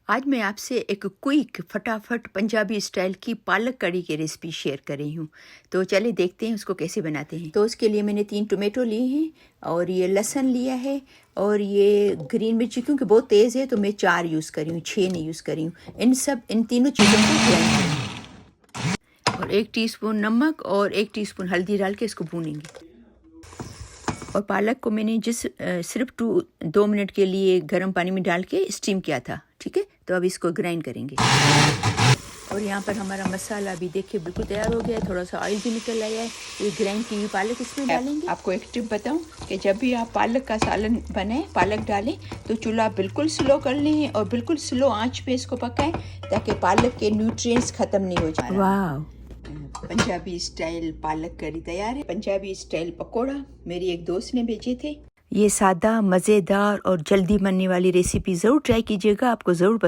आज मैं आपसे एक क्विक फटाफट पंजाबी स्टाइल की पालक कड़ी की रेसिपी शेयर कर रही हूँ। तो चलिए देखते हैं उसको कैसे बनाते हैं। तो उसके लिए मैंने 3 टोमेटो लिए हैं और ये लहसुन लिया है और ये ग्रीन मिर्ची क्योंकि बहुत तेज़ है तो मैं 4 यूज़ करी हूँ, 6 नहीं यूज़ करी हूँ। इन तीनों चीज़ों को ग्राइंड करेंगे और 1 टीस्पून नमक और 1 टीस्पून हल्दी डाल के इसको भूनेंगे। और पालक को मैंने सिर्फ 2 मिनट के लिए गर्म पानी में डाल के स्टीम किया था, ठीक है। तो अब इसको ग्राइंड करेंगे और यहाँ पर हमारा मसाला भी देखिए बिल्कुल तैयार हो गया है, थोड़ा सा ऑयल भी निकल आया है। ये ग्राइंड की हुई पालक इसमें डालेंगे। आपको एक टिप बताऊं कि जब भी आप पालक का सालन बनाएं, पालक डालें तो चूल्हा बिल्कुल स्लो कर लें और बिल्कुल स्लो आंच पे इसको पकाएं ताकि पालक के न्यूट्रिएंट्स ख़त्म नहीं हो जाए। वाह, पंजाबी स्टाइल पालक करी तैयार है। पंजाबी स्टाइल पकोड़ा मेरी एक दोस्त ने भेजे थे। ये सादा, मज़ेदार और जल्दी बनने वाली रेसिपी ज़रूर ट्राई कीजिएगा, आपको ज़रूर